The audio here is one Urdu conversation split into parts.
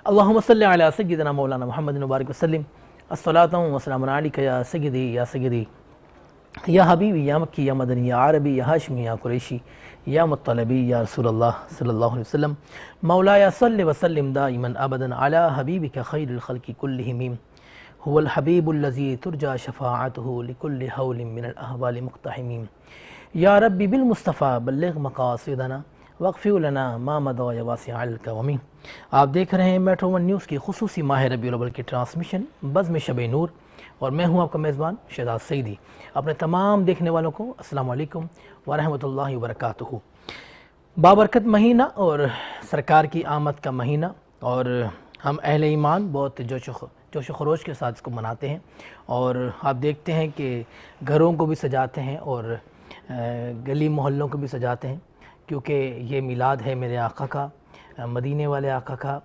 اللہم صلی علی سیدنا مولانا محمد مبارک وسلم الصلاۃ والسلام علیک یا سیدی یا سیدی یا حبیبی یا مکی یا مدنی یا عربی یا ہاشمی یا قریشی یا مطلبی یا رسول اللہ صلی اللہ علیہ وسلم مولایا صلی وسلم دائما ابدا علی حبیبک خیر الخلق کلہم هو الحبیب الذی ترجى شفاعته لكل حول من الاحوال مقتحم یا ربی بالمصطفیٰ بلغ مقاصدنا واغفر لنا ما مضى یا واسع الکرم۔ آپ دیکھ رہے ہیں میٹرو ون نیوز کی خصوصی ماہ ربیع الاول کی ٹرانسمیشن بزم شب نور، اور میں ہوں آپ کا میزبان شہزاد سعیدی۔ اپنے تمام دیکھنے والوں کو السلام علیکم ورحمۃ اللہ وبرکاتہ۔ بابرکت مہینہ اور سرکار کی آمد کا مہینہ، اور ہم اہل ایمان بہت جوش و خروش کے ساتھ اس کو مناتے ہیں، اور آپ دیکھتے ہیں کہ گھروں کو بھی سجاتے ہیں اور گلی محلوں کو بھی سجاتے ہیں، کیونکہ یہ میلاد ہے میرے آقا کا، مدینے والے آقا کا،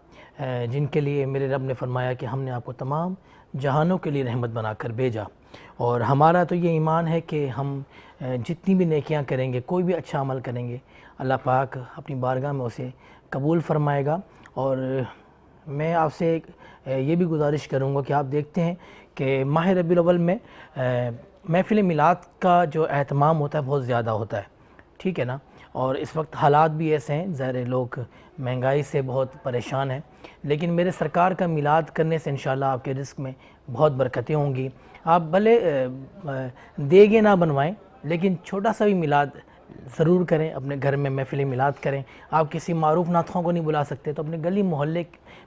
جن کے لیے میرے رب نے فرمایا کہ ہم نے آپ کو تمام جہانوں کے لیے رحمت بنا کر بھیجا۔ اور ہمارا تو یہ ایمان ہے کہ ہم جتنی بھی نیکیاں کریں گے، کوئی بھی اچھا عمل کریں گے، اللہ پاک اپنی بارگاہ میں اسے قبول فرمائے گا۔ اور میں آپ سے یہ بھی گزارش کروں گا کہ آپ دیکھتے ہیں کہ ماہ ربیع الاول میں محفل میلاد کا جو اہتمام ہوتا ہے بہت زیادہ ہوتا ہے، ٹھیک ہے نا، اور اس وقت حالات بھی ایسے ہیں، ظاہر لوگ مہنگائی سے بہت پریشان ہیں، لیکن میرے سرکار کا میلاد کرنے سے انشاءاللہ آپ کے رزق میں بہت برکتیں ہوں گی۔ آپ بھلے دیگیں نہ بنوائیں، لیکن چھوٹا سا بھی میلاد ضرور کریں، اپنے گھر میں محفل میلاد کریں۔ آپ کسی معروف ناطخوں کو نہیں بلا سکتے تو اپنے گلی محلے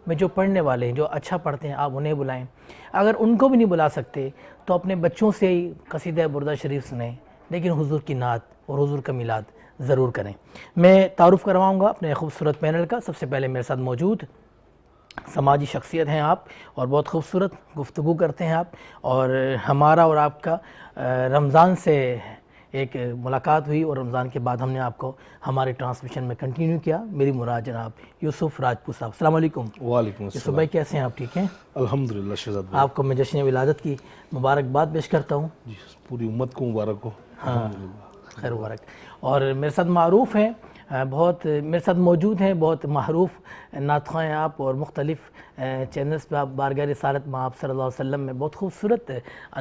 میں جو پڑھنے والے ہیں، جو اچھا پڑھتے ہیں، آپ انہیں بلائیں۔ اگر ان کو بھی نہیں بلا سکتے تو اپنے بچوں سے ہی قصیدہ بردہ شریف سنیں، لیکن حضور کی نعت اور حضور کا میلاد ضرور کریں۔ میں تعارف کرواؤں گا اپنے خوبصورت پینل کا۔ سب سے پہلے میرے ساتھ موجود سماجی شخصیت ہیں آپ، اور بہت خوبصورت گفتگو کرتے ہیں آپ، اور ہمارا اور آپ کا رمضان سے ایک ملاقات ہوئی، اور رمضان کے بعد ہم نے آپ کو ہمارے ٹرانسمیشن میں کنٹینیو کیا۔ میری مراد جناب یوسف راجپوت صاحب، السلام علیکم۔ وعلیکم یوسف السلام۔ بھائی کیسے ہیں آپ؟ ٹھیک ہیں الحمدللہ شہزاد بھائی۔ آپ کو میں جشن ولادت کی مبارکباد پیش کرتا ہوں۔ جی، پوری امت کو مبارک ہو۔ ہاں، خیر مبارک۔ اور میرے ساتھ معروف ہیں، بہت میرے ساتھ موجود ہیں، بہت معروف نعت ہیں آپ، اور مختلف چینلز پہ آپ بارگاہ رسالت میں آپ صلی اللہ علیہ وسلم میں بہت خوبصورت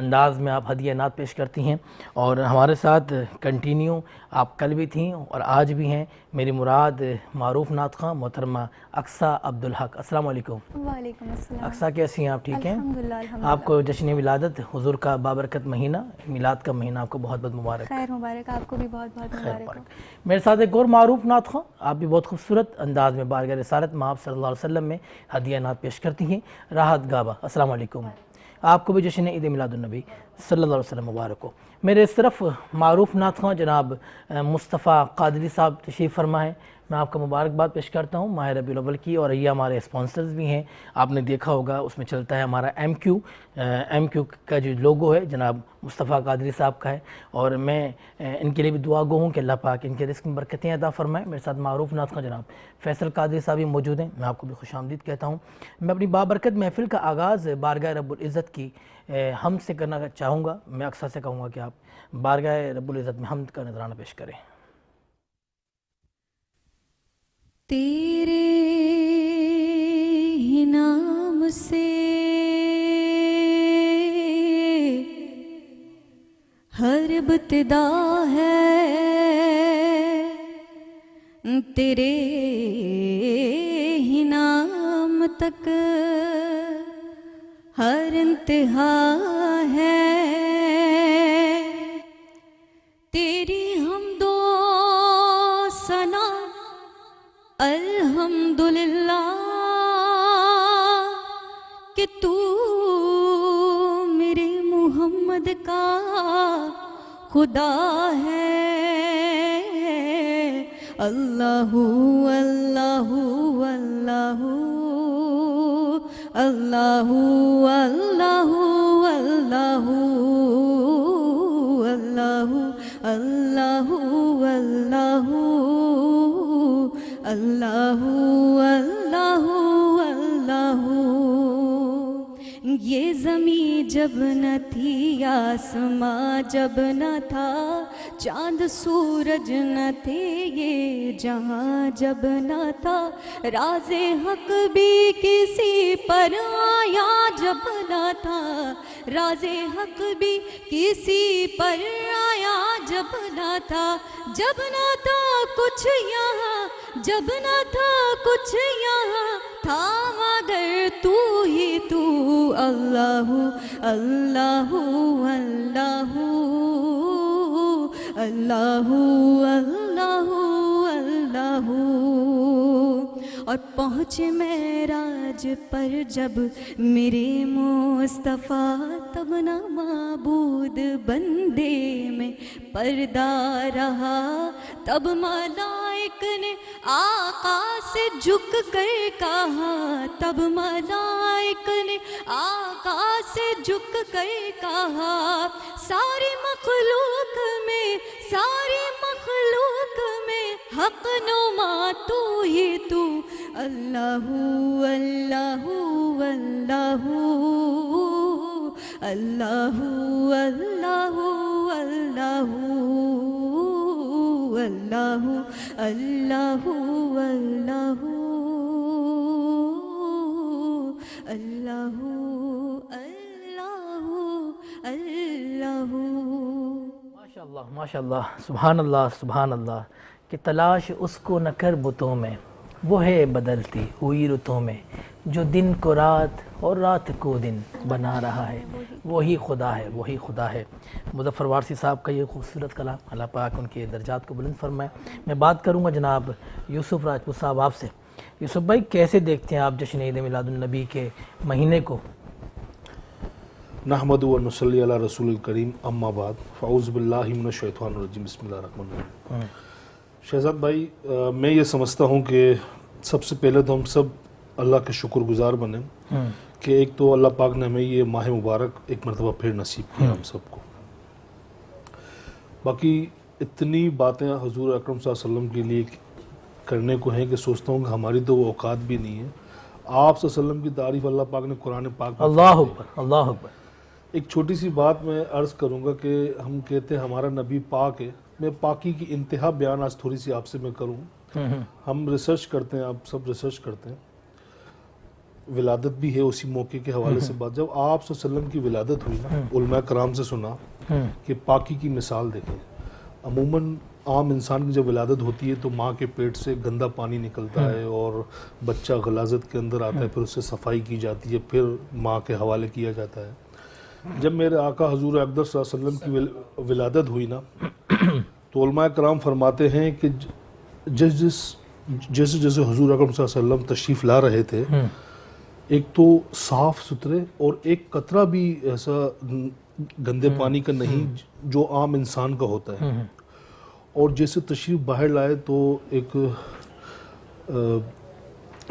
انداز میں آپ ہدیہ نعت پیش کرتی ہیں، اور ہمارے ساتھ کنٹینیو آپ کل بھی تھیں اور آج بھی ہیں۔ میری مراد معروف نعت خواں محترمہ اقصیٰ عبدالحق، السلام علیکم۔ وعلیکم السلام۔ اقصیٰ کیسی ہیں آپ؟ ٹھیک ہیں الحمدللہ۔ آپ کو جشن ولادت حضور کا بابرکت مہینہ، میلاد کا مہینہ آپ کو بہت بہت مبارک۔ خیر مبارک، آپ کو بھی بہت بہت مبارک ہو۔ میرے ساتھ ایک اور معروف نعت خواں، آپ بھی بہت خوبصورت انداز میں بارگاہ رسالت میں آپ صلی اللہ علیہ وسلم میں ہدیہ نعت پیش کرتی ہیں، راحت گابا، السلام علیکم۔ آپ کو بھی جشن عید میلاد النبی صلی اللہ علیہ وسلم مبارک ہو۔ میرے صرف معروف نعت خواں جناب مصطفیٰ قادری صاحب تشریف فرما ہیں، میں آپ کا مبارکباد پیش کرتا ہوں ماہ ربیع الاول کی، اور یہ ہمارے اسپانسرز بھی ہیں، آپ نے دیکھا ہوگا اس میں چلتا ہے ہمارا ایم کیو کا جو لوگو ہے جناب مصطفیٰ قادری صاحب کا ہے، اور میں ان کے لیے بھی دعا گو ہوں کہ اللہ پاک ان کے رزق میں برکتیں عطا فرمائے۔ میرے ساتھ معروف نعت خواں جناب فیصل قادری صاحب بھی موجود ہیں، میں آپ کو بھی خوش آمدید کہتا ہوں۔ میں اپنی بابرکت محفل کا آغاز بارگاہ رب العزت کی حمد سے کرنا چاہوں گا۔ میں اقصیٰ سے کہوں گا کہ آپ بارگاہ رب العزت میں حمد کا نذرانہ پیش کریں۔ تیرے ہی نام سے ہر ابتدا ہے، تیرے ہی نام تک ہر انتہا ہے، تیری حمد و ثنا الحمدللہ کہ تو میرے محمد کا خدا ہے۔ اللہ اللہ اللہ اللہ اللہ اللہ اللہ اللہ اللہ اللہ اللہ اللہ یہ زمین جب نہ تھی آسماں جب نہ تھا چاند سورج نہ تھے یہ جہاں جب نہ تھا راز حق بھی کسی پر آیا جب نہ تھا راز حق بھی کسی پر آیا جب نہ تھا کچھ یہاں جب نہ تھا کچھ یہاں تھا مگر تو ہی تو اللہ اللہ اللہ اللہ اللہ اللہ اور پہنچے معراج پر جب میرے مصطفیٰ تب نہ معبود بندے میں پردہ رہا تب ملائک نے آقا سے جھک کر کہا تب ملائک نے آقا سے جھک کر کہا ساری مخلوق میں حق نما تو ہی تو اللہ اللہ اللہ اللہ اللہ اللہ اللہ اللہ اللہ اللہ اللہ ماشاء اللہ سبحان اللہ کہ تلاش اس کو نہ کر بتوں میں وہ ہے بدلتی ہوئی رتوں میں جو دن کو رات اور رات کو دن بنا رہا ہے وہی خدا ہے مظفر وارثی صاحب کا یہ خوبصورت کلام اللہ پاک ان کے درجات کو بلند فرمائے. میں بات کروں گا جناب یوسف راجپوت صاحب آپ سے. یوسف بھائی کیسے دیکھتے ہیں آپ جشن عید میلاد النبی کے مہینے کو؟ نحمد و نصلی علی رسول الکریم اما بعد فاعوذ باللہ من الشیطان الرجیم بسم اللہ الرحمن الرحیم. شہزاد بھائی میں یہ سمجھتا ہوں کہ سب سے پہلے تو ہم سب اللہ کے شکر گزار بنیں کہ ایک تو اللہ پاک نے ہمیں یہ ماہ مبارک ایک مرتبہ پھر نصیب کیا ہم سب کو. باقی اتنی باتیں حضور اکرم صلی اللہ علیہ وسلم کے لیے کرنے کو ہیں کہ سوچتا ہوں کہ ہماری تو وہ اوقات بھی نہیں ہے. آپ صلی اللہ علیہ وسلم کی تعریف اللہ پاک نے قرآن پاک میں اللہ اکبر اللہ اکبر. ایک چھوٹی سی بات میں عرض کروں گا کہ ہم کہتے ہیں ہمارا نبی پاک ہے. میں پاکی کی انتہا بیان آج تھوڑی سی آپ سے میں کروں. ہم ریسرچ کرتے ہیں, آپ سب ریسرچ کرتے ہیں, ولادت بھی ہے اسی موقع کے حوالے سے بات. جب آپ صلی اللہ علیہ وسلم کی ولادت ہوئی نا, علماء کرام سے سنا کہ پاکی کی مثال دیکھیں. عموماً عام انسان کی جب ولادت ہوتی ہے تو ماں کے پیٹ سے گندا پانی نکلتا ہے اور بچہ غلاظت کے اندر آتا ہے, پھر اس سے صفائی کی جاتی ہے, پھر ماں کے حوالے کیا جاتا ہے. جب میرے آقا حضور اقدس صلی اللہ علیہ وسلم کی ولادت ہوئی نا تو علماء کرام فرماتے ہیں کہ جیسے حضور اکرم صلی اللہ علیہ وسلم تشریف لا رہے تھے, ایک تو صاف ستھرے اور ایک قطرہ بھی ایسا گندے پانی کا نہیں جو عام انسان کا ہوتا ہے, اور جیسے تشریف باہر لائے تو ایک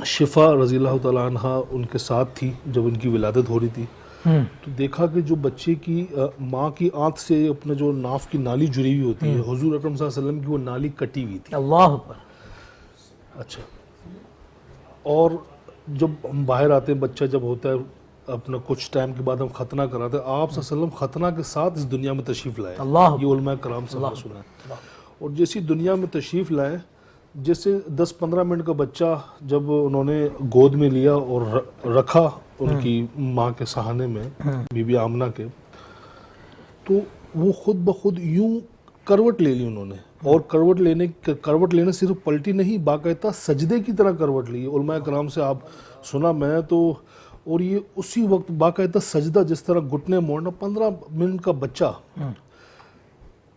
شفا رضی اللہ تعالیٰ عنہ ان کے ساتھ تھی جب ان کی ولادت ہو رہی تھی. تو دیکھا کہ جو بچے کی ماں کی آنکھ سے اپنے جو ناف کی نالی جڑی ہوئی ہوتی ہے, حضور اکرم صلی اللہ علیہ وسلم کی وہ نالی کٹی ہوئی تھی. اللہ اکبر. اچھا, اور جب ہم باہر آتے ہیں, بچہ جب ہوتا ہے اپنا کچھ ٹائم کے بعد ہم ختنہ کراتے ہیں, آپ صلی اللہ علیہ وسلم ختنہ کے ساتھ اس دنیا میں تشریف لائے. یہ علماء کرام سے سنا ہے. اور جیسی دنیا میں تشریف لائے, جیسے 10-15 منٹ کا بچہ جب انہوں نے گود میں لیا اور رکھا ان کی ماں کے سہانے میں, بی بی آمنہ کے, تو وہ خود بخود یوں کروٹ لے لی انہوں نے. اور کروٹ لینے صرف پلٹی نہیں, باقاعدہ سجدے کی طرح کروٹ لی. علماء کرام سے آپ سنا میں تو, اور یہ اسی وقت باقاعدہ سجدہ, جس طرح گھٹنے موڑنا, 15 منٹ کا بچہ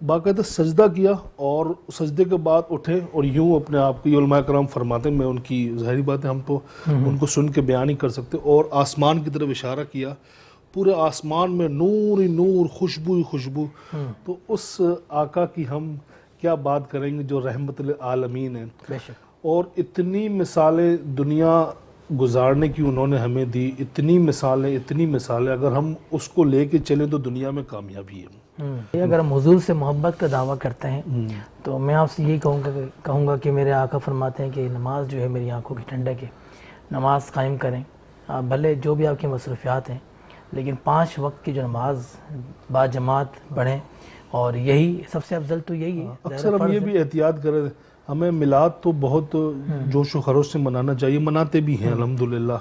باقاعدہ سجدہ کیا اور سجدے کے بعد اٹھے اور یوں اپنے آپ کو, یہ علماء کرام فرماتے ہیں, میں ان کی ظاہری بات ہے ہم تو ان کو سن کے بیان نہیں کر سکتے, اور آسمان کی طرف اشارہ کیا, پورے آسمان میں نور ہی نور, خوشبو ہی خوشبو. تو اس آقا کی ہم کیا بات کریں گے جو رحمت للعالمین ہیں. اور اتنی مثالیں دنیا گزارنے کی انہوں نے ہمیں دی, اتنی مثالیں, اگر ہم اس کو لے کے چلیں تو دنیا میں کامیابی ہے. اگر ہم حضور سے محبت کا دعویٰ کرتے ہیں تو میں آپ سے یہی کہوں گا کہ میرے آقا فرماتے ہیں کہ نماز جو ہے میری آنکھوں کی ٹھنڈک ہے, نماز قائم کریں. بھلے جو بھی آپ کی مصروفیات ہیں, لیکن 5 وقت کی جو نماز با جماعت پڑھیں، اور یہی سب سے افضل تو یہی ہے. اکثر ہم یہ بھی احتیاط کریں، ہمیں میلاد تو بہت جوش و خروش سے منانا چاہیے، مناتے بھی ہیں الحمدللہ.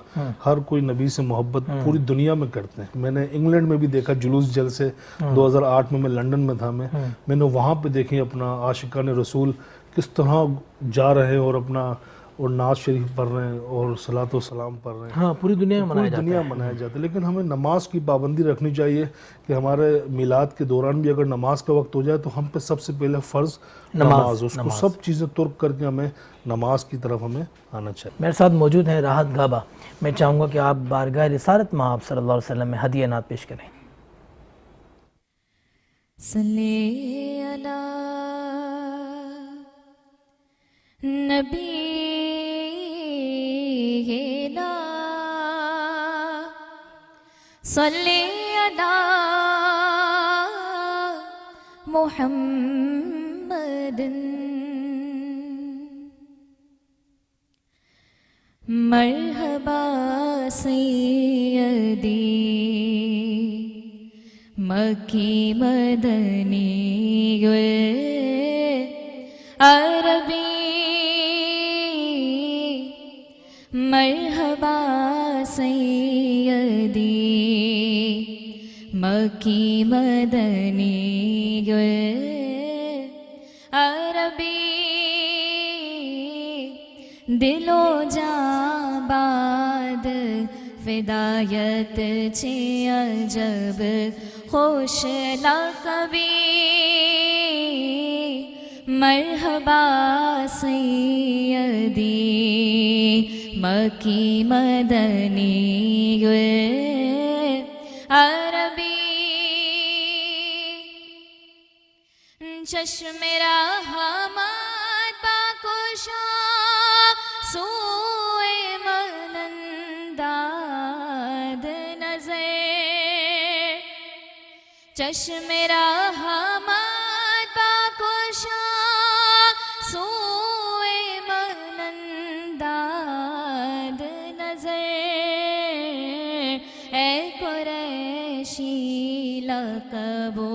ہر کوئی نبی سے محبت پوری دنیا میں کرتے ہیں. میں نے انگلینڈ میں بھی دیکھا جلوس جلسے، 2008 میں لنڈن میں تھا، میں نے وہاں پہ دیکھی اپنا عاشقان رسول کس طرح جا رہے ہیں اور اپنا اور نعت شریف پڑھ رہے ہیں اور صلاۃ و سلام پڑھ رہے ہیں. ہاں پوری دنیا میں پوری دنیا منایا جاتا ہے. لیکن ہمیں نماز کی پابندی رکھنی چاہیے کہ ہمارے میلاد کے دوران بھی اگر نماز کا وقت ہو جائے تو ہم پہ سب سے پہلے فرض نماز، اس کو سب چیزیں ترک کر کے ہمیں نماز کی طرف ہمیں آنا چاہیے. میرے ساتھ موجود ہیں راحت گابا. میں چاہوں گا کہ آپ بارگاہ رسالت میں آپ صلی اللہ علیہ وسلم میں ہدیہ نعت پیش کریں. صلی علی نبی صلی علی محمد مرحبا سیدی مکی مدنی عربی مرحبا سیدی مکی مدنی عربی دل و جاں باد فدایت چھ عجب خوش لقبی مرحبا سیدی مکی مدنی عربی چشم رحمت پاکوشا سوئے مننداد نظر چشم رحمت پاکوشا سوئے مننداد نظر اے قریشی لقبو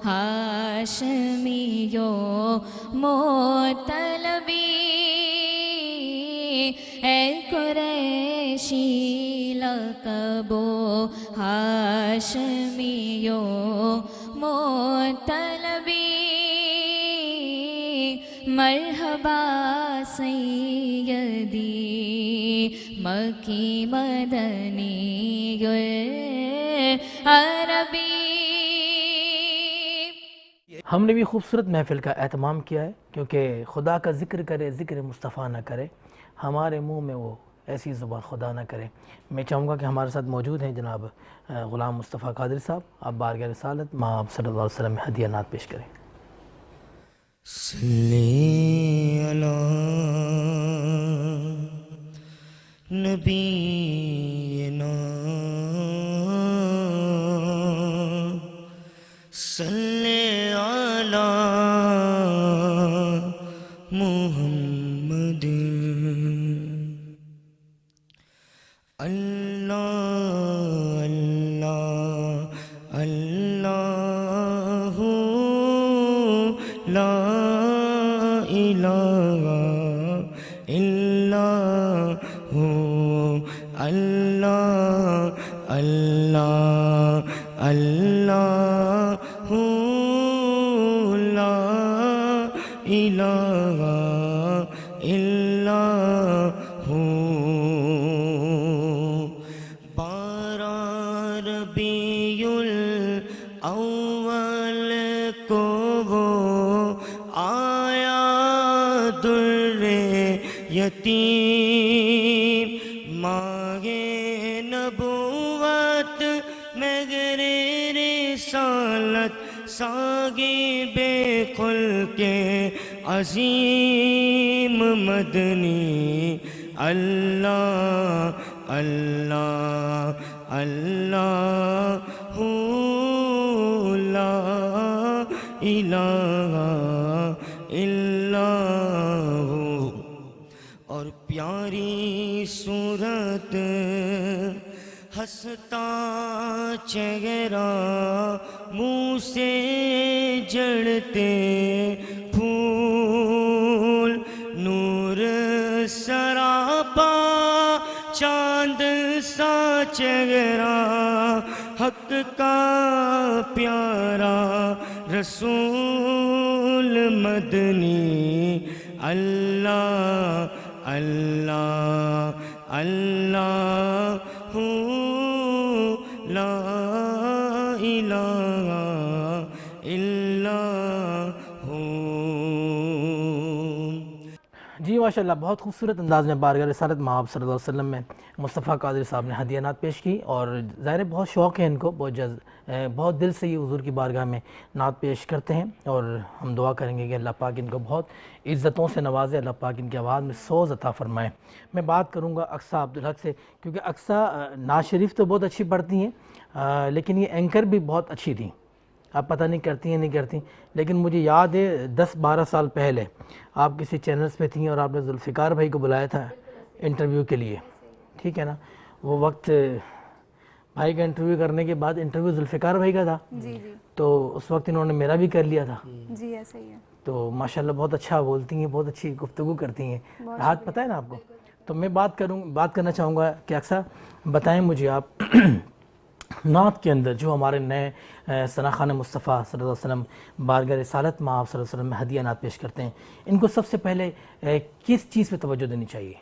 ہاشمیو مطلبی اے قریشی لقبو ہاشمیو مطلبی مرحبا سیدی مکی مدنی عربی. ہم نے بھی خوبصورت محفل کا اہتمام کیا ہے، کیونکہ خدا کا ذکر کرے ذکر مصطفیٰ نہ کرے، ہمارے منہ میں وہ ایسی زبان خدا نہ کرے. میں چاہوں گا کہ ہمارے ساتھ موجود ہیں جناب غلام مصطفیٰ قادری صاحب. آپ بارگاہ رسالت ماں آپ صلی اللہ علیہ وسلم میں ہدیہ نعت پیش کریں. صلی علی نبینا صلی علی محمد اللہ اللہ اللہ لا الہ الا ہو اللہ اللہ اللہ لا الہ الا ہو. ربیع الاول کو وہ آیا در یتیم ماہ نبوت مگر رسالت صاحب خلق عظیم مدنی اللہ اللہ اللہ لا الہ الا ہو. اور پیاری صورت ہنستا چہرہ منہ سے جڑتے پھول، نور سراپا چاند سا چہرہ حق کا پیارا رسول مدنی، اللہ اللہ اللہ لا الہ الا ہو۔ جی ماشاءاللہ، بہت خوبصورت انداز میں بارگاہ رسالت مآب صلی اللہ علیہ وسلم میں مصطفیٰ قادری صاحب نے ہدیہ نعت پیش کی، اور ظاہر بہت شوق ہے ان کو، بہت دل سے یہ حضور کی بارگاہ میں نعت پیش کرتے ہیں، اور ہم دعا کریں گے کہ اللہ پاک ان کو بہت عزتوں سے نوازے، اللہ پاک ان کی آواز میں سوز عطا فرمائے۔ میں بات کروں گا اقصیٰ عبدالحق سے، کیونکہ اقصیٰ نعت شریف تو بہت اچھی پڑھتی ہیں، لیکن یہ اینکر بھی بہت اچھی تھیں۔ آپ پتہ نہیں کرتی ہیں نہیں کرتی، لیکن مجھے یاد ہے 10-12 سال پہلے آپ کسی چینلز پہ تھیں اور آپ نے ذوالفقار بھائی کو بلایا تھا انٹرویو کے لیے، ٹھیک ہے نا؟ وہ وقت بھائی کا انٹرویو کرنے کے بعد انٹرویو ذوالفقار بھائی کا تھا، جی جی تو اس وقت انہوں نے میرا بھی کر لیا تھا۔ جی ایسا ہی ہے۔ تو ماشاءاللہ بہت اچھا بولتی ہیں، بہت اچھی گفتگو کرتی ہیں، ہاتھ پتہ ہے نا آپ کو۔ تو میں بات کرنا چاہوں گا کہ اکثر بتائیں مجھے آپ نعت کے اندر جو ہمارے نئے ثنا خوان مصطفیٰ صلی اللہ علیہ وسلم بارگاہ رسالت مآب صلی اللہ علیہ وسلم میں ہدیہ نعت پیش کرتے ہیں، ان کو سب سے پہلے کس چیز پہ توجہ دینی چاہیے؟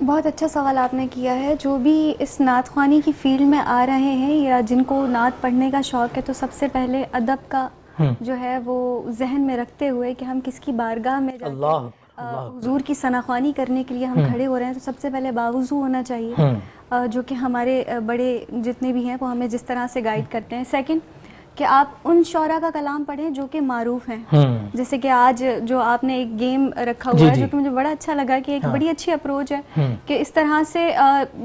بہت اچھا سوال آپ نے کیا ہے۔ جو بھی اس نعت خوانی کی فیلڈ میں آ رہے ہیں یا جن کو نعت پڑھنے کا شوق ہے، تو سب سے پہلے ادب کا جو ہے وہ ذہن میں رکھتے ہوئے کہ ہم کس کی بارگاہ میں جا کے حضور کی ثنا خوانی کرنے کے لیے ہم کھڑے ہو رہے ہیں، تو سب سے پہلے باوضو ہونا چاہیے، جو کہ ہمارے بڑے جتنے بھی ہیں وہ ہمیں جس طرح سے گائیڈ کرتے ہیں۔ سیکنڈ کہ آپ ان شعراء کا کلام پڑھیں جو کہ معروف ہیں، جیسے کہ آج جو آپ نے ایک گیم رکھا ہوا ہے جو کہ مجھے بڑا اچھا لگا کہ ایک بڑی اچھی اپروچ ہے کہ اس طرح سے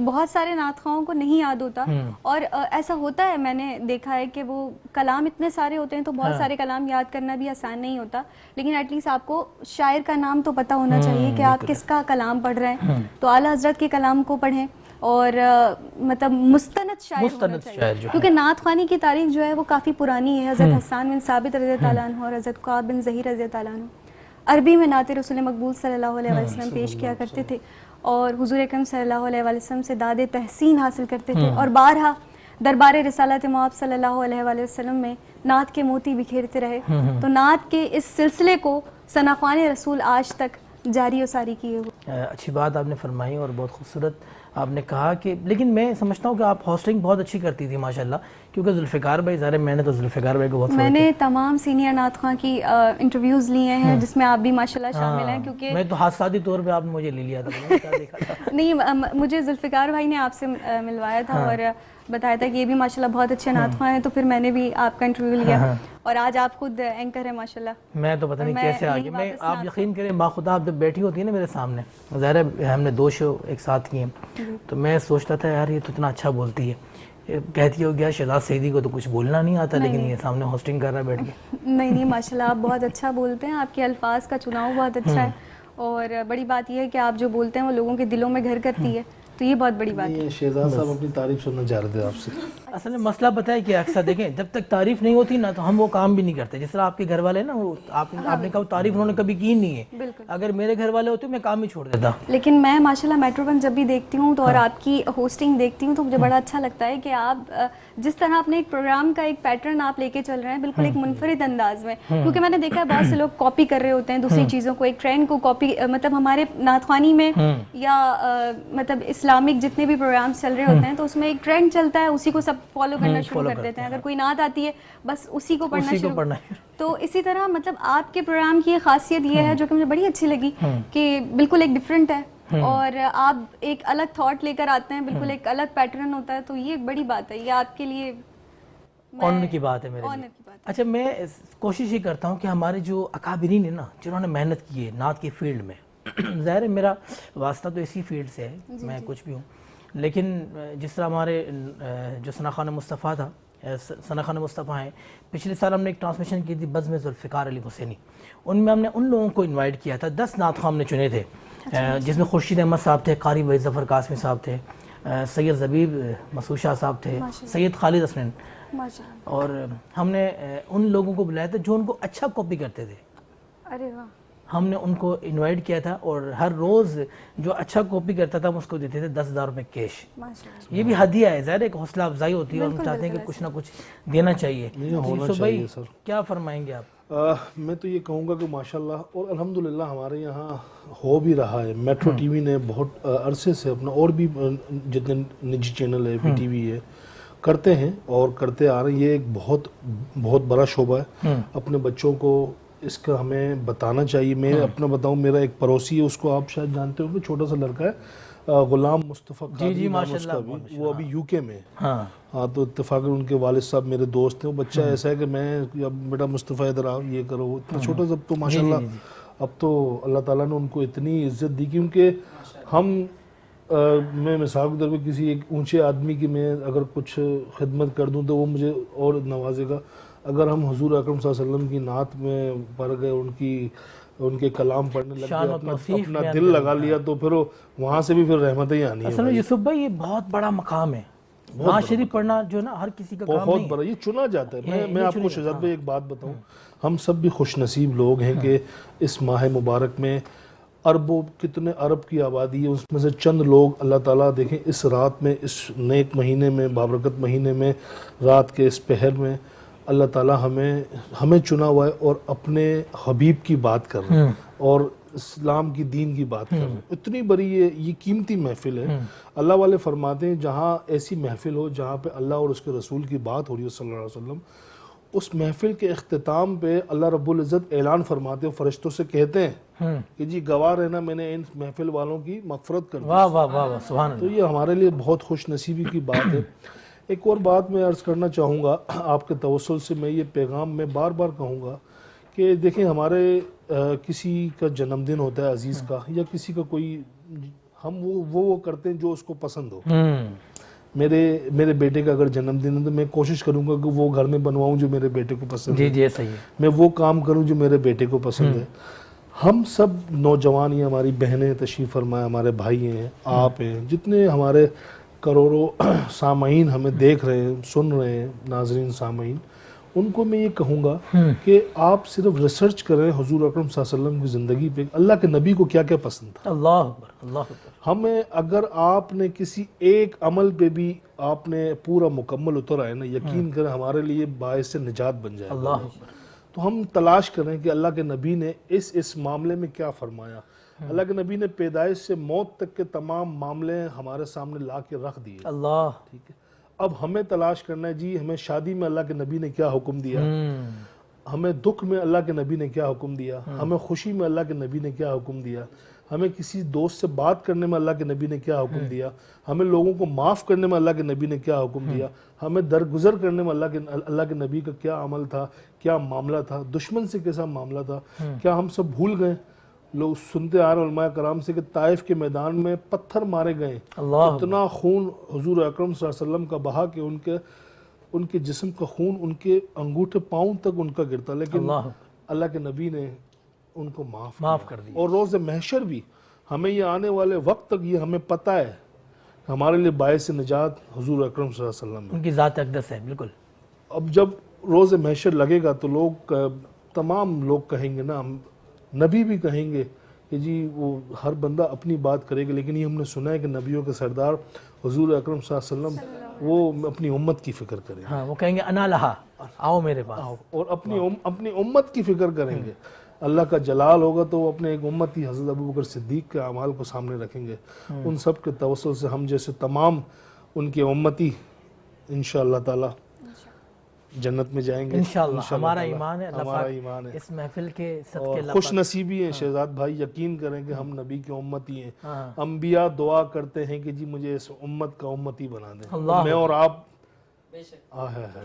بہت سارے نعت خواہوں کو نہیں یاد ہوتا، اور ایسا ہوتا ہے، میں نے دیکھا ہے کہ وہ کلام اتنے سارے ہوتے ہیں تو بہت سارے کلام یاد کرنا بھی آسان نہیں ہوتا، لیکن ایٹ لیسٹ آپ کو شاعر کا نام تو پتہ ہونا چاہیے کہ آپ کس کا کلام پڑھ رہے ہیں، تو اعلیٰ حضرت کے کلام کو پڑھیں، اور مطلب مستند شاعر ہونا چاہیے، کیونکہ نعت خوانی کی تاریخ جو ہے وہ کافی پرانی ہے۔ حضرت حسان بن ثابت رضی اللہ عنہ اور حضرت قعب بن ظہیر رضی اللہ عنہ عربی میں نعت رسول مقبول صلی اللہ علیہ وسلم پیش کیا کرتے تھے، اور حضور اکرم صلی اللہ علیہ وسلم سے داد تحسین حاصل کرتے تھے، اور بارہا دربار رسالت مآب صلی اللہ علیہ وسلم میں نعت کے موتی بکھیرتے رہے۔ تو نعت کے اس سلسلے کو ثنا خوان رسول آج تک جاری و ساری کیے ہوئے۔ اچھی بات آپ نے فرمائی اور بہت خوبصورت آپ نے کہا کہ، لیکن میں سمجھتا ہوں کہ آپ ہوسٹنگ بہت اچھی کرتی تھی ماشاءاللہ، کیونکہ ذوالفقار بھائی ظاہر میں نے تو ذوالفقار بھائی کو بہت میں نے تمام سینئر نعت خواں کی انٹرویوز لیے ہیں جس میں آپ بھی ماشاءاللہ شامل ہیں، کیونکہ میں تو حادثاتی طور پہ آپ نے مجھے لے لیا تھا نہیں، مجھے ذوالفقار بھائی نے آپ سے ملوایا تھا اور بتایا تھا کہ یہ بھی ماشاءاللہ بہت اچھے نعت خواں ہیں، تو پھر میں نے بھی آپ کا انٹرویو لیا، اور آج آپ خود اینکر ہیں ماشاءاللہ۔ میں تو پتہ نہیں کیسے آگے، میں آپ یقین کریں باخدا آپ جب بیٹھی ہوتی ہے نا میرے سامنے، ظاہر ہے ہم نے 2 شو ایک ساتھ کیے ہیں، تو میں سوچتا تھا یار یہ تو اتنا اچھا بولتی ہے، کہتی ہو گیا شہزاد سعیدی کو تو کچھ بولنا نہیں آتا، لیکن یہ سامنے ہوسٹنگ کر رہا ہے بیٹھ کے۔ نہیں ماشاءاللہ آپ بہت اچھا بولتے ہیں، آپ کے الفاظ کا چناؤ بہت اچھا ہے، اور بڑی بات یہ ہے کہ آپ جو بولتے ہیں وہ لوگوں کے دلوں میں گھر کرتی ہے، تو یہ بہت بڑی بات ہے۔ شہزاد صاحب اپنی تعریف سننا چاہ رہے تھے آپ سے۔ اصل میں مسئلہ پتہ ہے کہ اکثر دیکھیں جب تک تعریف نہیں ہوتی نا تو ہم وہ کام بھی نہیں کرتے، جس طرح آپ کے گھر والے نا، وہ آپ نے کہا تعریف انہوں نے کبھی کی نہیں ہے، اگر میرے گھر والے ہوتے میں کام ہی چھوڑ دیتا۔ لیکن میں ماشاءاللہ میٹرو ون جب بھی دیکھتی ہوں تو اور آپ کی ہوسٹنگ دیکھتی ہوں تو مجھے بڑا اچھا لگتا ہے کہ آپ جس طرح اپنے ایک پروگرام کا ایک پیٹرن آپ لے کے چل رہے ہیں، بالکل ایک منفرد انداز میں، کیونکہ میں نے دیکھا ہے بہت سے لوگ کاپی کر رہے ہوتے ہیں دوسری چیزوں کو، ایک ٹرینڈ کو کاپی، مطلب ہمارے نعت خوانی میں یا مطلب اسلامک جتنے بھی پروگرامز چل رہے ہوتے ہیں تو اس میں ایک ٹرینڈ چلتا ہے، اسی کو سب فالو کرنا شروع کر دیتے ہیں، اگر کوئی نعت آتی ہے بس اسی کو پڑھنا شروع۔ تو اسی طرح مطلب آپ کے پروگرام کی خاصیت یہ ہے جو کہ مجھے بڑی اچھی لگی کہ بالکل ایک ڈفرینٹ ہے، اور آپ ایک الگ تھاٹ لے کر آتے ہیں، بالکل ایک الگ پیٹرن ہوتا ہے، تو یہ ایک بڑی بات ہے، یہ آپ کے لیے آنر کی بات ہے میرے لیے۔ اچھا میں کوشش یہ کرتا ہوں کہ ہمارے جو اکابرین ہیں نا جنہوں نے محنت کی ہے نعت کی فیلڈ میں، ظاہر ہے میرا واسطہ تو اسی فیلڈ سے ہے، میں کچھ بھی ہوں، لیکن جس طرح ہمارے جو ثنا خوان مصطفیٰ تھا، ثنا خوان مصطفیٰ ہیں، پچھلے سال ہم نے ایک ٹرانسمیشن کی تھی بزم ذوالفقار علی حسینی، ان میں ہم نے ان لوگوں کو انوائٹ کیا تھا، 10 نعت خواہ ہم نے چنے تھے، جس میں خورشید احمد صاحب تھے، قاری وحید ظفر قاسمی صاحب تھے، سید زبیر مسعود شاہ صاحب تھے، سید خالد حسنین، اور ہم نے ان لوگوں کو بلایا تھا جو ان کو اچھا کاپی کرتے تھے. ارے واہ. ہم نے ان کو انوائٹ کیا تھا اور ہر روز جو اچھا کاپی کرتا تھا ہم اس کو دیتے تھے 10,000 روپے کیش. یہ بھی ہدیہ ہے، ظاہر ایک حوصلہ افزائی ہوتی ہے اور ہم چاہتے ہیں کہ کچھ نہ کچھ دینا چاہیے. یوسف بھائی کیا فرمائیں گے آپ؟ میں تو یہ کہوں گا کہ ماشاءاللہ اور الحمدللہ ہمارے یہاں ہو بھی رہا ہے. میٹرو ٹی وی نے بہت عرصے سے اپنا، اور بھی جتنے نجی چینل ہے، پی ٹی وی ہے، کرتے ہیں اور کرتے آ رہے ہیں. یہ ایک بہت بڑا شعبہ ہے. اپنے بچوں کو اس کا ہمیں بتانا چاہیے. میں اپنا بتاؤں، میرا ایک پڑوسی ہے، اس کو آپ شاید جانتے ہو کہ چھوٹا سا لڑکا ہے، غلام مصطفیٰ قادری نام اس کا بھی، وہ ابھی یو کے میں. ہاں تو اتفاقاً ان کے والد صاحب میرے دوست ہیں. وہ بچہ ایسا ہے کہ میں اب بیٹا مصطفیٰ ادھر آؤ، یہ کرو. اتنا چھوٹا سا تو ماشاءاللہ اب تو اللہ تعالیٰ نے ان کو اتنی عزت دی، کیونکہ میں مثال کے طور پہ کسی ایک اونچے آدمی کی میں اگر کچھ خدمت کر دوں تو وہ مجھے اور نوازے گا. اگر ہم حضور اکرم صلی اللہ علیہ وسلم کی نعت میں پڑھ گئے، ان کے کلام پڑھنے لگ گئے، اپنا دل لگا لیا، تو پھر وہاں سے بھی پھر رحمتیں ہی آنی ہیں. اصل میں یوسف بھائی یہ بہت بڑا مقام ہے. نعت شریف پڑھنا جو نا ہر کسی کا کام نہیں ہے، بہت بڑا. یہ چنا جاتا ہے. میں آپ کو شہزاد بھائی ایک بات بتاؤں، ہم سب بھی خوش نصیب لوگ ہیں کہ اس ماہ مبارک میں کتنے ارب کی آبادی ہے، اس میں سے چند لوگ اللہ تعالیٰ دیکھیں اس رات میں، اس نیک مہینے میں، بابرکت مہینے میں، رات کے اس پہر میں اللہ تعالیٰ ہمیں چنا ہوا ہے اور اپنے حبیب کی بات کر رہے ہیں اور اسلام کی دین کی بات کر رہے ہیں. اتنی بڑی یہ قیمتی محفل ہے. اللہ والے فرماتے ہیں جہاں ایسی محفل ہو جہاں پہ اللہ اور اس کے رسول کی بات ہو رہی ہے صلی اللہ علیہ وسلم، اس محفل کے اختتام پہ اللہ رب العزت اعلان فرماتے ہیں، فرشتوں سے کہتے ہیں کہ جی گواہ رہنا میں نے ان محفل والوں کی مغفرت کر دی. واہ واہ واہ سبحان اللہ. تو یہ ہمارے لیے بہت خوش نصیبی کی بات ہے. ایک اور بات میں عرض کرنا چاہوں گا آپ کے توسل سے، میں یہ پیغام میں بار بار کہوں گا کہ دیکھیں ہمارے کسی کا جنم دن ہوتا ہے عزیز کا، یا کسی کا کوئی، ہم وہ کرتے ہیں جو اس کو پسند ہو. میرے بیٹے کا اگر جنم دن ہے تو میں کوشش کروں گا کہ وہ گھر میں بنواؤں جو میرے بیٹے کو پسند ہے. جی صحیح ہے. میں وہ کام کروں جو میرے بیٹے کو پسند ہے. ہم سب نوجوان ہیں، ہماری بہنیں تشریف فرمائے، ہمارے بھائی ہیں، آپ ہیں، جتنے ہمارے کروڑوں سامعین ہمیں دیکھ رہے ہیں، سن رہے ہیں، ناظرین سامعین، ان کو میں یہ کہوں گا کہ آپ صرف ریسرچ کریں حضور اکرم صلی اللہ علیہ وسلم کی زندگی پہ، اللہ کے نبی کو کیا کیا پسند تھا. اللہ اکبر اللہ اکبر. ہمیں اگر آپ نے کسی ایک عمل پہ بھی آپ نے پورا مکمل اتر آئے نا، یقین کریں ہمارے لیے باعث نجات بن جائے. اللہ اکبر. تو ہم تلاش کریں کہ اللہ کے نبی نے اس معاملے میں کیا فرمایا. اللہ کے نبی نے پیدائش سے موت تک کے تمام معاملے ہمارے سامنے لا کے رکھ دیے. اللہ. ٹھیک ہے. اب ہمیں تلاش کرنا ہے جی ہمیں شادی میں اللہ کے نبی نے کیا حکم دیا، ہمیں دکھ میں اللہ کے نبی نے کیا حکم دیا، ہمیں خوشی میں اللہ کے نبی نے کیا حکم دیا، ہمیں کسی دوست سے بات کرنے میں اللہ کے نبی نے کیا حکم دیا، ہمیں لوگوں کو معاف کرنے میں اللہ کے نبی نے کیا حکم دیا، ہمیں درگزر کرنے میں اللہ کے نبی کا کیا عمل تھا، کیا معاملہ تھا، دشمن سے کیسا معاملہ تھا. کیا ہم سب بھول گئے؟ لوگ سنتے آ رہے علماء کرام سے کہ طائف کے میدان میں پتھر مارے گئے، اتنا خون حضور اکرم صلی اللہ علیہ وسلم کا بہا کہ ان کے جسم کا خون ان کے انگوٹھے پاؤں تک ان کا گرتا، لیکن اللہ کے نبی نے ان کو معاف کر دیا. اور روز محشر بھی ہمیں یہ آنے والے وقت تک یہ ہمیں پتہ ہے کہ ہمارے لیے باعث نجات حضور اکرم صلی اللہ علیہ وسلم ان کی ذات اقدس ہے. بالکل. اب جب روز محشر لگے گا تو تمام لوگ کہیں گے نا، نبی بھی کہیں گے کہ جی وہ ہر بندہ اپنی بات کرے گا، لیکن یہ ہم نے سنا ہے کہ نبیوں کے سردار حضور اکرم صلی اللہ علیہ وسلم وہ اپنی امت کی فکر کریں گے. ہاں وہ کہیں گے انا لہا، آؤ میرے پاس، اور اپنی امت کی فکر کریں گے. اللہ کا جلال ہوگا تو وہ اپنے ایک امتی حضرت ابوبکر صدیق کے اعمال کو سامنے رکھیں گے. ان سب کے توسل سے ہم جیسے تمام ان کے امتی انشاءاللہ تعالی جنت میں جائیں گے انشاءاللہ. ہمارا ایمان ہے، ہمارا ایمان ہے. اس محفل کے صدقے خوش نصیبی ہیں شہزاد بھائی، یقین کریں کہ ہم نبی کے امتی ہیں. انبیاء دعا کرتے ہیں کہ جی مجھے اس امت کا امتی بنا دیں. میں اور آپ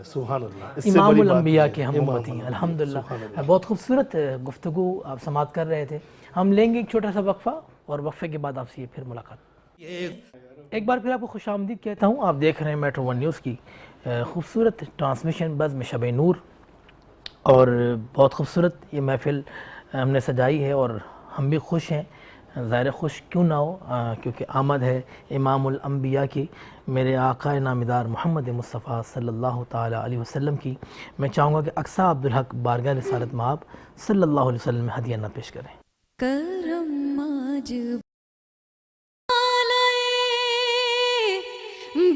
سبحان اللہ امام الانبیاء کے ہم امتی ہیں الحمدللہ. بہت خوبصورت گفتگو آپ سماعت کر رہے تھے. ہم لیں گے ایک چھوٹا سا وقفہ اور وقفے کے بعد آپ سے پھر ملاقات. ایک بار پھر آپ کو خوش آمدید کہتا ہوں. آپ دیکھ رہے ہیں میٹرو ون نیوز کی خوبصورت ٹرانسمیشن بزم شب نور، اور بہت خوبصورت یہ محفل ہم نے سجائی ہے اور ہم بھی خوش ہیں ظاہر خوش کیوں نہ ہو، کیونکہ آمد ہے امام الانبیاء کی، میرے آقا نامدار محمد مصطفیٰ صلی اللہ تعالیٰ علیہ وسلم کی. میں چاہوں گا کہ اقصیٰ عبدالحق بارگاہ رسالت مآب صلی اللہ علیہ وسلم میں ہدیہ نہ پیش کریں. کرم آج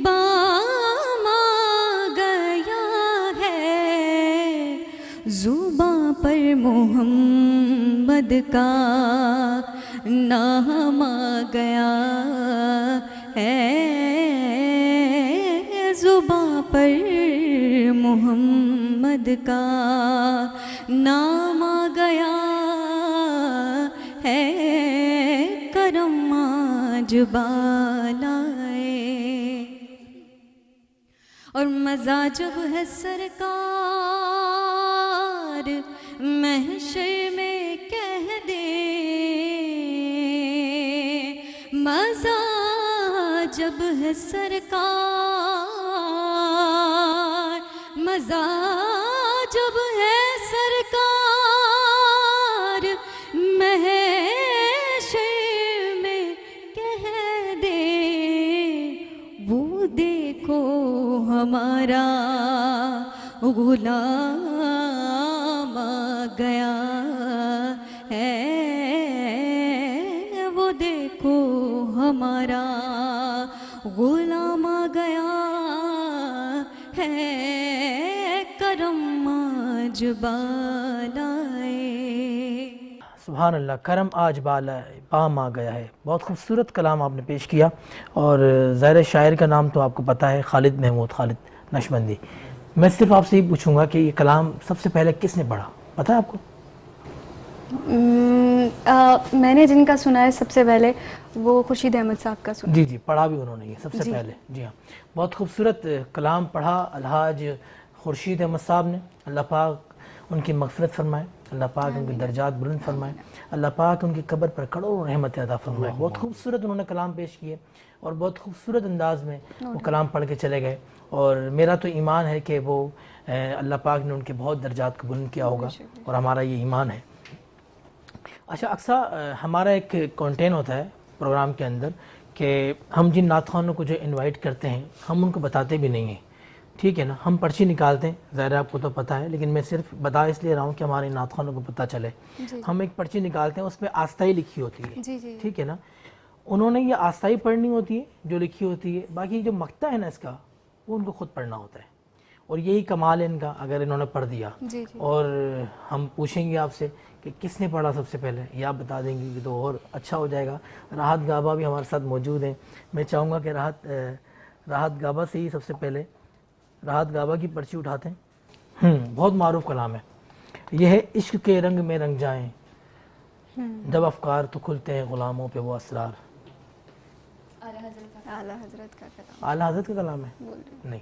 بام آ گیا ہے، زباں پر محمد کا نام آ گیا ہے، زباں پر محمد کا نام آ گیا ہے، کرم آج بالائے. اور مزہ جب ہے سرکار محشر میں کہہ دے، مزہ جب ہے سرکار، مزہ جب ہے سرکار محشر میں کہہ دے، وہ دیکھو ہمارا غلام آ گیا ہے، وہ دیکھو ہمارا غلام آ گیا ہے، کرم آج بالائے. سبحان اللہ، کرم آج بام آ گیا ہے. بہت خوبصورت کلام آپ نے پیش کیا، اور ظاہر شاعر کا نام تو آپ کو پتہ ہے، خالد محمود، خالد نقشبندی. میں صرف آپ سے یہ پوچھوں گا کہ یہ کلام سب سے پہلے کس نے پڑھا، پتہ ہے آپ کو؟ میں نے جن کا سنا ہے سب سے پہلے وہ خورشید احمد صاحب کا سنا. جی پڑھا بھی انہوں نے یہ سب سے پہلے. جی ہاں، بہت خوبصورت کلام پڑھا الحاج خورشید احمد صاحب نے. اللہ پاک ان کی مغفرت فرمائے، اللہ پاک ان کے درجات بلند فرمائے، اللہ پاک ان کی قبر پر کروڑوں رحمت عطا فرمائے. بہت خوبصورت انہوں نے کلام پیش کیے، اور بہت خوبصورت انداز میں وہ کلام پڑھ کے چلے گئے، اور میرا تو ایمان ہے کہ وہ اللہ پاک نے ان کے بہت درجات کو بلند کیا ہوگا، اور ہمارا یہ ایمان ہے. اچھا اقصیٰ، ہمارا ایک کانٹین ہوتا ہے پروگرام کے اندر کہ ہم جن نعت خوانوں کو جو انوائٹ کرتے ہیں ہم ان کو بتاتے بھی نہیں ہیں، ٹھیک ہے نا. ہم پرچی نکالتے ہیں، ظاہر آپ کو تو پتہ ہے، لیکن میں صرف بتا اس لیے رہا ہوں کہ ہمارے نعت خوانوں کو پتہ چلے. ہم ایک پرچی نکالتے ہیں، اس پہ آستائی لکھی ہوتی ہے، ٹھیک ہے نا. انہوں نے یہ آستائی پڑھنی ہوتی ہے جو لکھی ہوتی ہے، باقی جو مقطع ہے نا اس کا وہ ان کو خود پڑھنا ہوتا ہے، اور یہی کمال ہے ان کا اگر انہوں نے پڑھ دیا. اور ہم پوچھیں گے آپ سے کہ کس نے پڑھا سب سے پہلے، یہ آپ بتا دیں گے تو اور اچھا ہو جائے گا. راحت گابا بھی ہمارے ساتھ موجود ہیں. میں چاہوں گا کہ راحت گابا سے ہی سب سے پہلے راحت گابا کی پرچی اٹھاتے ہیں. بہت معروف کلام ہے یہ، ہے عشق کے رنگ میں رنگ جائیں جب افکار تو کھلتے ہیں غلاموں پہ وہ اسرار. اعلیٰ حضرت کا کلام. اعلیٰ حضرت کا کلام ہے؟ نہیں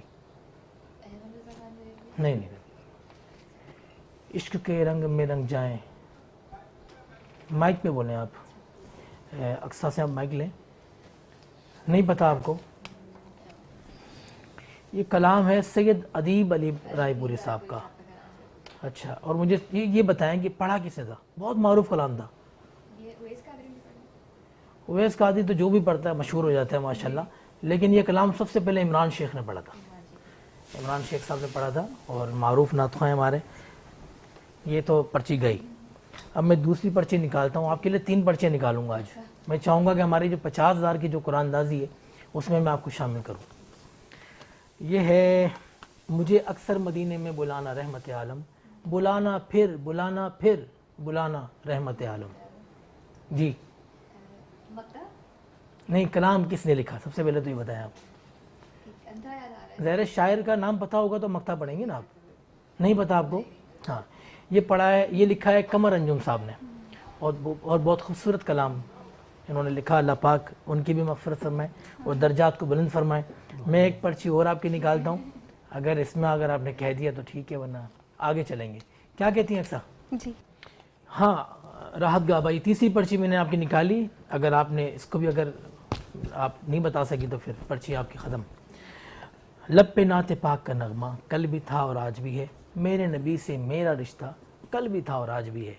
نہیں نہیں. عشق کے رنگ میں رنگ جائیں، مائک پہ بولیں آپ، اقصیٰ سے آپ مائک لیں. نہیں پتا آپ کو؟ یہ کلام ہے سید ادیب علی رائے پوری صاحب کا. اچھا، اور مجھے یہ بتائیں کہ پڑھا کس نے تھا؟ بہت معروف کلام تھا. اویس قادری تو جو بھی پڑھتا ہے مشہور ہو جاتا ہے ماشاءاللہ، لیکن یہ کلام سب سے پہلے عمران شیخ نے پڑھا تھا. عمران شیخ صاحب نے پڑھا تھا، اور معروف نعت خواں ہیں ہمارے. یہ تو پرچی گئی. اب میں دوسری پرچی نکالتا ہوں، آپ کے لیے 3 پرچیاں نکالوں گا آج. میں چاہوں گا کہ ہماری جو 50,000 کی جو قرآن اندازی ہے اس میں آپ کو شامل کروں. یہ ہے مجھے اکثر مدینے میں بلانا رحمت عالم، بلانا پھر بلانا پھر بلانا رحمت عالم. جی نہیں، کلام کس نے لکھا سب سے پہلے تو یہ بتائیں آپ. ظاہر شاعر کا نام پتہ ہوگا تو مقطع پڑھیں گے نا آپ. نہیں پتہ آپ کو؟ ہاں، یہ پڑھا ہے، یہ لکھا ہے قمر انجم صاحب نے، اور بہت خوبصورت کلام انہوں نے لکھا. اللہ پاک ان کی بھی مغفرت فرمائے اور درجات کو بلند فرمائے. میں ایک پرچی اور آپ کی نکالتا ہوں، اگر اس میں اگر آپ نے کہہ دیا تو ٹھیک ہے، ورنہ آگے چلیں گے. کیا کہتی ہیں اقصیٰ؟ جی ہاں، راحت گابا، یہ تیسری پرچی میں نے آپ کی نکالی. اگر آپ نے اس کو بھی اگر آپ نہیں بتا سکی تو پھر پرچی آپ کی ختم. لب پہ نعت پاک کا نغمہ کل بھی تھا اور آج بھی ہے، میرے نبی سے میرا رشتہ کل بھی تھا اور آج بھی ہے.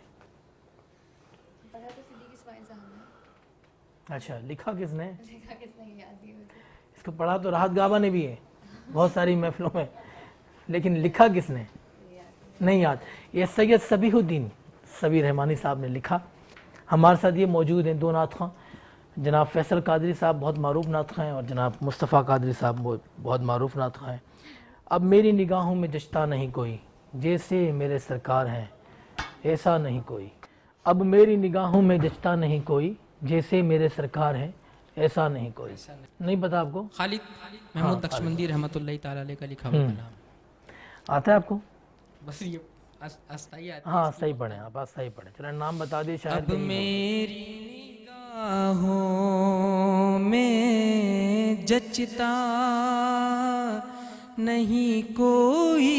اچھا لکھا کس نے؟ اس کو پڑھا تو راحت گابا نے بھی ہے بہت ساری محفلوں میں، لیکن لکھا کس نے نہیں یاد. یہ سید صبیح الدین صبی رحمانی صاحب نے لکھا. ہمارے ساتھ یہ موجود ہیں دو نعت خواں، جناب فیصل قادری صاحب بہت معروف نعت خواں ہیں، اور جناب مصطفیٰ قادری صاحب بہت معروف نعت خواں ہیں. اب میری نگاہوں میں جچتا نہیں کوئی جیسے میرے سرکار ہیں ایسا نہیں کوئی. اب میری نگاہوں میں جچتا نہیں کوئی جیسے میرے سرکار ہیں ایسا نہیں کوئی. نہیں پتا آپ کو؟ خالد محمود نقشبندی رحمۃ اللہ تعالی علیہ کا لکھا ہوا کلام. آتا ہے آپ کو؟ بس یہ استائی آتی ہے. ہاں صحیح پڑھیں آپ، صحیح پڑھیں. چلیں نام بتا دیے شاید. اب میری نگاہوں میں جچتا نہیں کوئی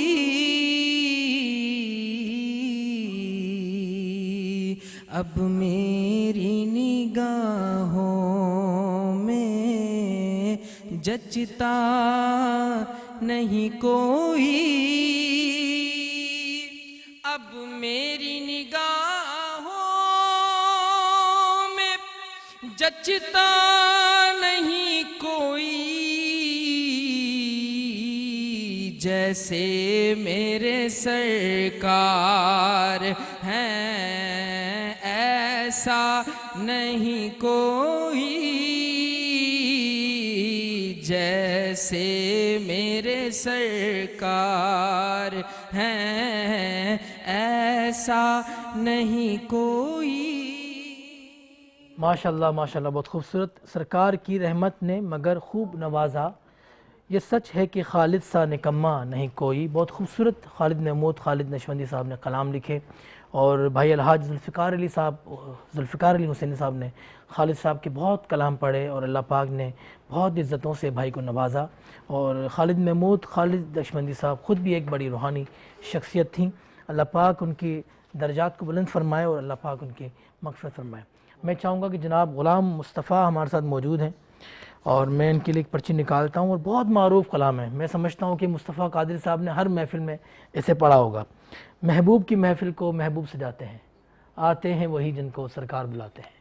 اب میری نگاہوں میں جچتا نہیں کوئی اب میری نگاہوں میں جچتا نہیں کوئی جیسے میرے سرکار ہیں ایسا نہیں کوئی جیسے میرے سرکار ہیں ایسا نہیں کوئی. ماشاءاللہ ماشاءاللہ بہت خوبصورت. سرکار کی رحمت نے مگر خوب نوازا یہ سچ ہے کہ خالد سا نکما نہیں کوئی. بہت خوبصورت خالد محمود خالد نقشبندی صاحب نے کلام لکھے، اور بھائی الحاج ذوالفقار علی حسینی صاحب نے خالد صاحب کے بہت کلام پڑھے، اور اللہ پاک نے بہت عزتوں سے بھائی کو نوازا. اور خالد محمود خالد نقشبندی صاحب خود بھی ایک بڑی روحانی شخصیت تھیں. اللہ پاک ان کی درجات کو بلند فرمائے اور اللہ پاک ان کی مغفرت فرمائے. میں چاہوں گا کہ جناب غلام مصطفیٰ ہمارے ساتھ موجود ہیں، اور میں ان کے لیے ایک پرچی نکالتا ہوں، اور بہت معروف کلام ہے. میں سمجھتا ہوں کہ مصطفیٰ قادری صاحب نے ہر محفل میں اسے پڑھا ہوگا. محبوب کی محفل کو محبوب سجاتے ہیں، آتے ہیں وہی جن کو سرکار بلاتے ہیں.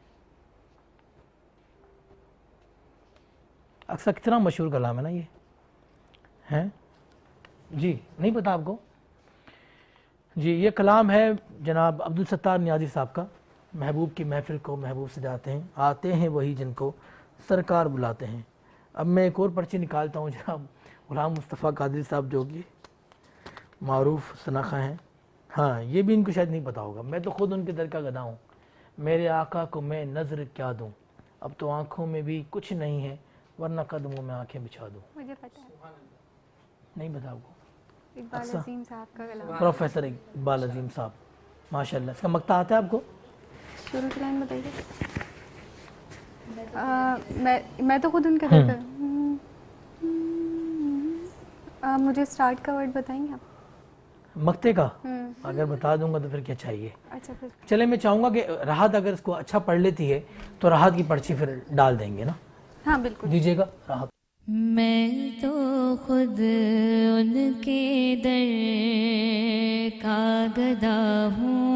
اکثر کتنا مشہور کلام ہے نا یہ ہے جی. نہیں پتا آپ کو؟ جی یہ کلام ہے جناب عبدالستار نیازی صاحب کا. محبوب کی محفل کو محبوب سجاتے ہیں، آتے ہیں وہی جن کو سرکار بلاتے ہیں. اب میں ایک اور پرچی نکالتا ہوں جناب غلام مصطفیٰ قادری صاحب جو کہ معروف سناخہ ہیں. ہاں یہ بھی ان کو شاید نہیں پتا ہوگا. میں تو خود ان کے در کا گدا ہوں، میرے آقا کو میں نظر کیا دوں، اب تو آنکھوں میں بھی کچھ نہیں ہے ورنہ قدموں میں آنکھیں بچھا دوں. مجھے پتا ہے نہیں پتا آپ کو؟ اقبال عظیم صاحب کا کلام. پروفیسر اقبال عظیم صاحب ماشاءاللہ. اس کا مقطع آتا ہے آپ کو؟ شروع کی لائن بتائیے. میں تو خود ان کے در کا. مجھے سٹارٹ کا ورڈ بتائیں گے آپ؟ مقطع کا اگر بتا دوں گا تو پھر کیا چاہیے. اچھا پھر چلے میں چاہوں گا کہ راحت اگر اس کو اچھا پڑھ لیتی ہے تو راحت کی پرچی پھر ڈال دیں گے نا. ہاں بالکل دیجیے گا راحت. میں تو خود ان کے در کا گدا ہوں،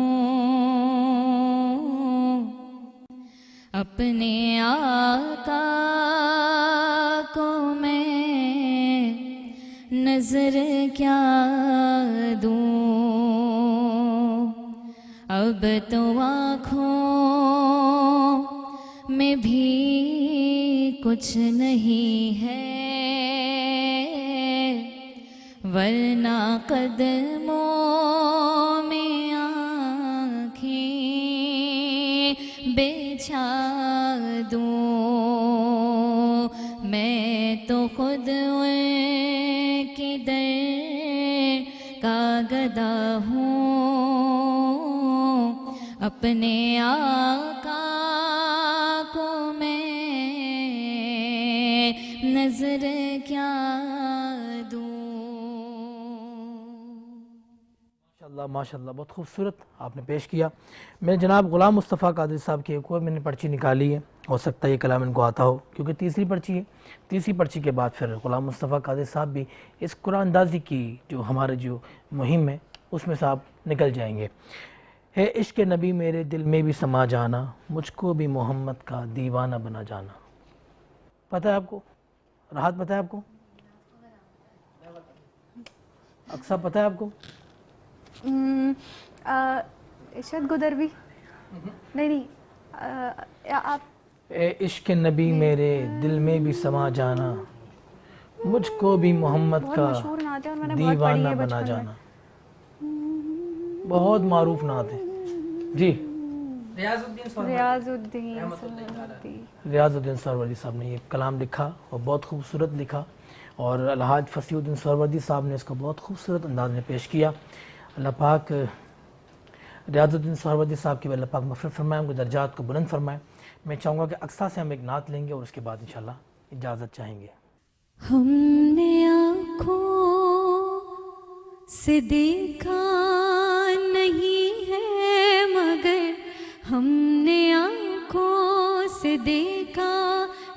اپنے آقا کو میں نظر کیا دوں، اب تو آنکھوں میں بھی کچھ نہیں ہے ورنہ قدموں میں آنکھیں بچھا دوں. میں تو خود ان کے در کا گدا ہوں، اپنے آقا کو میں نظر کیا دوں. ماشاءاللہ ماشاءاللہ بہت خوبصورت آپ نے پیش کیا. میں جناب غلام مصطفیٰ قادری صاحب کی ایک اور میں نے پرچی نکالی ہے. ہو سکتا ہے یہ کلام ان کو آتا ہو کیونکہ تیسری پرچی ہے. تیسری پرچی کے بعد پھر غلام مصطفیٰ قادری صاحب بھی اس قرآن اندازی کی جو ہمارے جو مہم ہے اس میں صاحب نکل جائیں گے. ہے عشق نبی میرے دل میں بھی سما جانا، مجھ کو بھی محمد کا دیوانہ بنا جانا. پتہ ہے آپ کو؟ راحت پتہ ہے آپ کو؟ اقصیٰ پتہ ہے آپ کو؟ ارشاد گودروی نہیں آپ اے عشق نبی میرے دل میں بھی سما جانا، مجھ کو بھی محمد کا مشہور نعت ہے اور میں نے بہت پڑھی دیوانہ ہے بنا بچپن جانا. بہت معروف نعت ہے جی. ریاض الدین سہروردی ریاض الدین سہروردی. ریاض الدین سہروردی صاحب نے یہ کلام لکھا اور بہت خوبصورت لکھا، اور الحاج فصیح الدین سہروردی صاحب نے اس کو بہت خوبصورت انداز میں پیش کیا. اللہ پاک ریاض الدین سہروردی صاحب کی اللہ پاک مغفرت فرمائے، ان کے درجات کو بلند فرمائے. میں چاہوں گا کہ اقصیٰ سے ہم ایک نعت لیں گے اور اس کے بعد انشاءاللہ اجازت چاہیں گے. ہم نے آنکھوں سے دیکھا نہیں ہے مگر، ہم نے آنکھوں سے دیکھا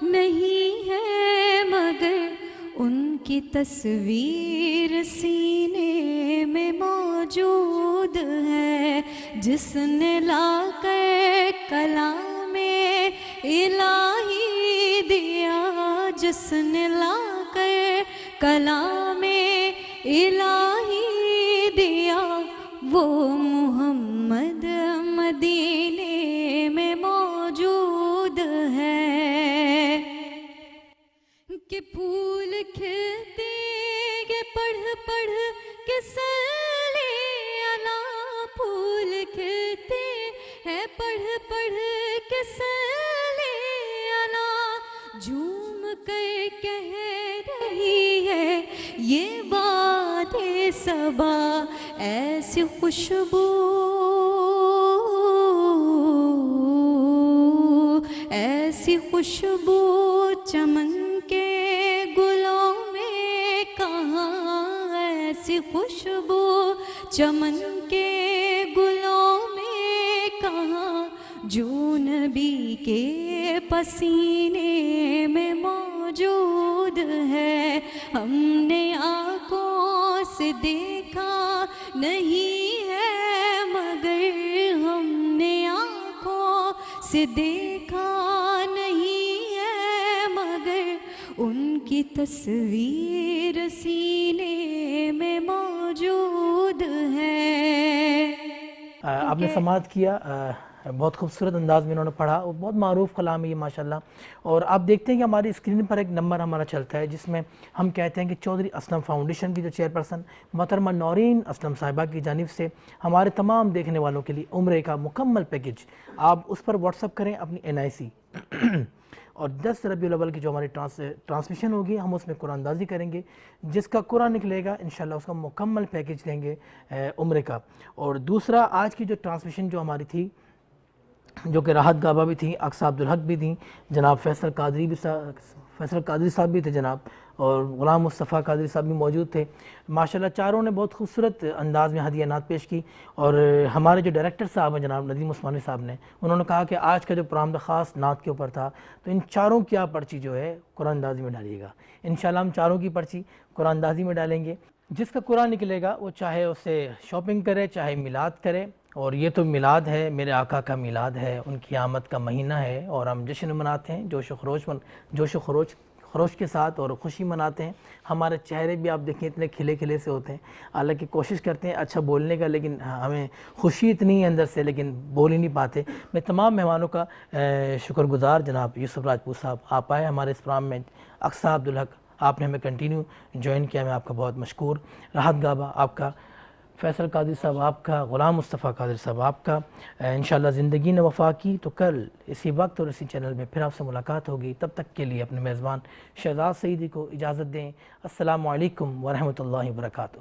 نہیں ہے مگر، ان کی تصویر سینے میں موجود ہے. جس نے لا کر کلام الہی دیا، جس نے لا کر کلام الہی دیا، وہ محمد مدینے میں موجود ہے. کہ پھول کھلتے کہ پڑھ پڑھ کے صلی علی، پھول کھلتے ہیں پڑھ پڑھ کے صلی علی، جھوم کر کہہ رہی ہے یہ بات صبا، ایسی خوشبو ایسی خوشبو چمن کے گلوں میں کہاں، ایسی خوشبو چمن کے گلوں میں کہاں، جو نبی کے پسینے میں موجود ہے. ہم نے آنکھوں سے دیکھا نہیں ہے مگر، ہم نے آنکھوں سے دیکھا نہیں ہے مگر، ان کی تصویر سینے میں موجود ہے. آپ نے سماعت کیا، بہت خوبصورت انداز میں انہوں نے پڑھا، اور بہت معروف کلام ہے یہ ماشاءاللہ. اور آپ دیکھتے ہیں کہ ہماری اسکرین پر ایک نمبر ہمارا چلتا ہے جس میں ہم کہتے ہیں کہ چودھری اسلم فاؤنڈیشن کی جو چیئرپرسن محترمہ نورین اسلم صاحبہ کی جانب سے ہمارے تمام دیکھنے والوں کے لیے عمرے کا مکمل پیکج، آپ اس پر واٹس اپ کریں اپنی NIC اور 10 ربیع الاول کی جو ہماری ٹرانسمیشن ہوگی ہم اس میں قرآن اندازی کریں گے. جس کا قرآن نکلے گا انشاءاللہ اس کا مکمل پیکج دیں گے عمرے کا. اور دوسرا، آج کی جو ٹرانسمیشن جو ہماری تھی، جو کہ راحت گابا بھی تھیں، اقصیٰ عبدالحق بھی تھیں، جناب فیصل قادری صاحب بھی تھے جناب، اور غلام مصطفیٰ قادری صاحب بھی موجود تھے. ماشاءاللہ چاروں نے بہت خوبصورت انداز میں ہدیہ نعت پیش کی. اور ہمارے جو ڈائریکٹر صاحب ہیں جناب ندیم عثمانی صاحب نے، انہوں نے کہا کہ آج کا جو پروگرام تھا خاص نعت کے اوپر تھا، تو ان چاروں کی آپ پرچی جو ہے قرآن اندازی میں ڈالیے گا. انشاءاللہ ہم چاروں کی پرچی قرآن اندازی میں ڈالیں گے. جس کا قرآن نکلے گا وہ چاہے اسے شاپنگ کرے چاہے میلاد کرے. اور یہ تو میلاد ہے، میرے آقا کا میلاد ہے، ان کی آمد کا مہینہ ہے، اور ہم جشن مناتے ہیں جوش و خروش کے ساتھ، اور خوشی مناتے ہیں. ہمارے چہرے بھی آپ دیکھیں اتنے کھلے کھلے سے ہوتے ہیں، حالانکہ کوشش کرتے ہیں اچھا بولنے کا، لیکن ہمیں خوشی اتنی ہے اندر سے لیکن بول ہی نہیں پاتے. میں تمام مہمانوں کا شکر گزار، جناب یوسف راجپوت صاحب آپ آئے ہمارے اس پروگرام میں، اقصیٰ عبدالحق آپ نے ہمیں کنٹینیو جوائن کیا، میں آپ کا بہت مشکور. راحت گابا آپ کا، فیصل قادری صاحب آپ کا، غلام مصطفیٰ قادری صاحب آپ کا. انشاءاللہ زندگی نے وفا کی تو کل اسی وقت اور اسی چینل میں پھر آپ سے ملاقات ہوگی. تب تک کے لیے اپنے میزبان شہزاد سعیدی کو اجازت دیں. السلام علیکم ورحمۃ اللہ وبرکاتہ.